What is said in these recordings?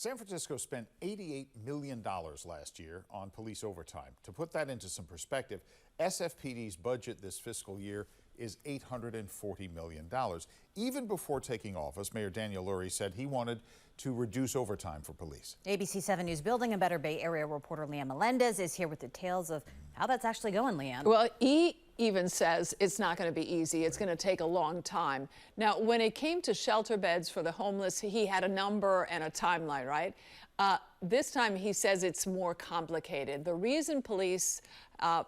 San Francisco spent $88 million last year on police overtime. To put that into some perspective, SFPD's budget this fiscal year is $840 million. Even before taking office, Mayor Daniel Lurie said he wanted to reduce overtime for police. ABC 7 News building and Better Bay Area reporter Leanne Melendez is here with details of how that's actually going, Leanne. Well, he even says it's not going to be easy. It's going to take a long time. Now, when it came to shelter beds for the homeless, he had a number and a timeline, right? This time he says it's more complicated. The reason police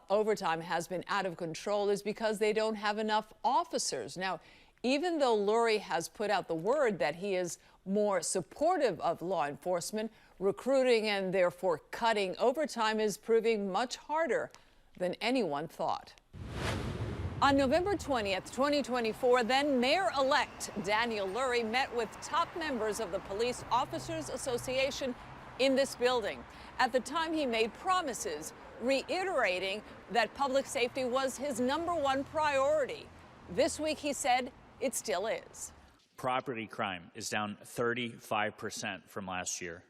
overtime has been out of control is because they don't have enough officers. Now, even though Lurie has put out the word that he is more supportive of law enforcement, recruiting and therefore cutting overtime is proving much harder than anyone thought. On November 20th, 2024, then Mayor-elect Daniel Lurie met with top members of the Police Officers Association in this building. At the time, he made promises, reiterating that public safety was his #1 priority. This week, he said it still is. Property crime is down 35% from last year.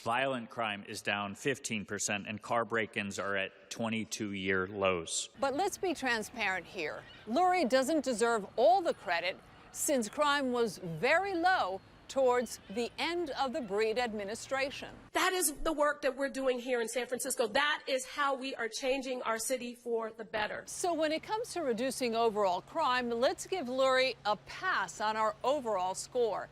Violent crime is down 15%, and car break-ins are at 22-year lows. But let's be transparent here. Lurie doesn't deserve all the credit since crime was very low towards the end of the Breed administration. That is the work that we're doing here in San Francisco. That is how we are changing our city for the better. So when it comes to reducing overall crime, let's give Lurie a pass on our overall score.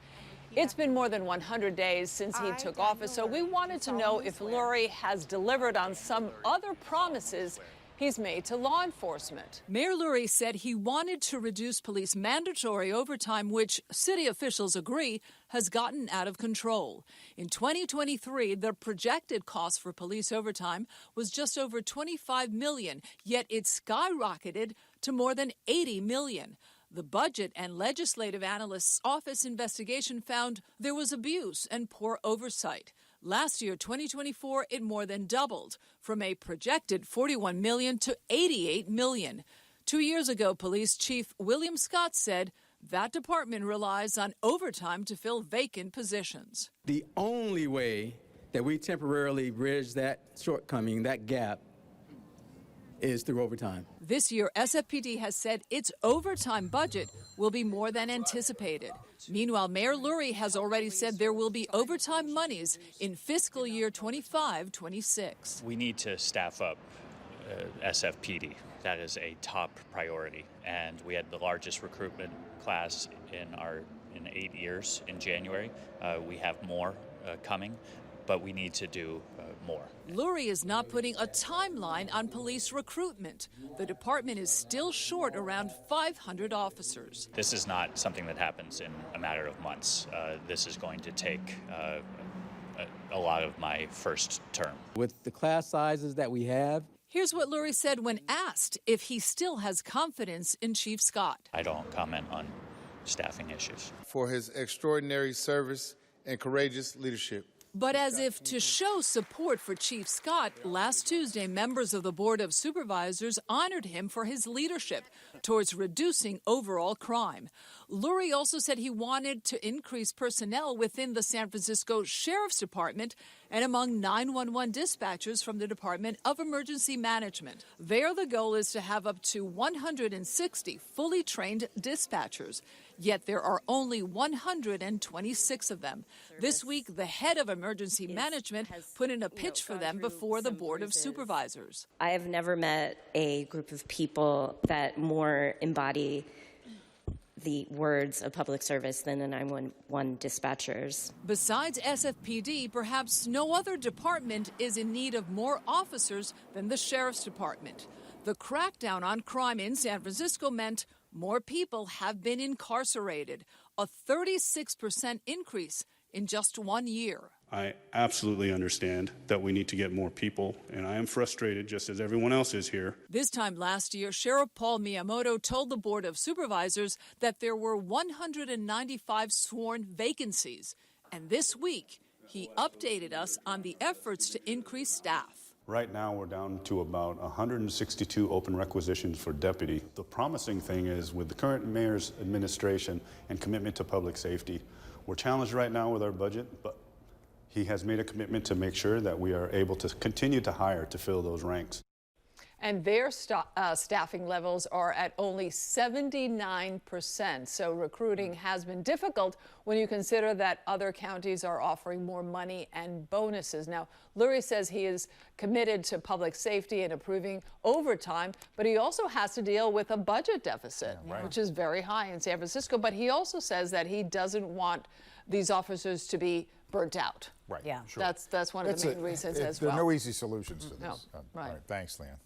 It's been more than 100 days since he took office, so we wanted to know if Lurie has delivered on some other promises he's made to law enforcement. Mayor Lurie said he wanted to reduce police mandatory overtime, which city officials agree has gotten out of control. In 2023, the projected cost for police overtime was just over $25 million, yet it skyrocketed to more than $80 million. The Budget and Legislative Analyst's Office investigation found there was abuse and poor oversight. Last year, 2024, it more than doubled, from a projected $41 million to $88 million. 2 years ago, Police Chief William Scott said that department relies on overtime to fill vacant positions. The only way that we temporarily bridge that shortcoming, that gap, is through overtime. This year, SFPD has said its overtime budget will be more than anticipated. Meanwhile, Mayor Lurie has already said there will be overtime monies in fiscal year 25-26. We need to staff up SFPD. That is a top priority. And we had the largest recruitment class in 8 years in January. We have more coming, but we need to do more. Lurie is not putting a timeline on police recruitment. The department is still short around 500 officers. This is not something that happens in a matter of months. This is going to take a lot of my first term. With the class sizes that we have. Here's what Lurie said when asked if he still has confidence in Chief Scott. I don't comment on staffing issues. For his extraordinary service and courageous leadership. But as if to show support for Chief Scott, last Tuesday, members of the Board of Supervisors honored him for his leadership towards reducing overall crime. Lurie also said he wanted to increase personnel within the San Francisco Sheriff's Department and among 911 dispatchers from the Department of Emergency Management. There, the goal is to have up to 160 fully trained dispatchers. Yet there are only 126 of them. This week, the head of emergency management put in a pitch for them before the Board of Supervisors. I have never met a group of people that more embody the words of public service than the 911 dispatchers. Besides SFPD, perhaps no other department is in need of more officers than the Sheriff's Department. The crackdown on crime in San Francisco meant more people have been incarcerated, a 36% increase in just 1 year. I absolutely understand that we need to get more people, and I am frustrated just as everyone else is here. This time last year, Sheriff Paul Miyamoto told the Board of Supervisors that there were 195 sworn vacancies. And this week, he updated us on the efforts to increase staff. Right now, we're down to about 162 open requisitions for deputy. The promising thing is, with the current mayor's administration and commitment to public safety, we're challenged right now with our budget, but he has made a commitment to make sure that we are able to continue to hire to fill those ranks. And their staffing levels are at only 79%. So recruiting has been difficult when you consider that other counties are offering more money and bonuses. Now, Lurie says he is committed to public safety and improving overtime, but he also has to deal with a budget deficit, which is very high in San Francisco. But he also says that he doesn't want these officers to be burnt out. Right. Yeah. Sure. That's one of the main reasons as well. There are no easy solutions to this. No, right. All right. Thanks, Leanne.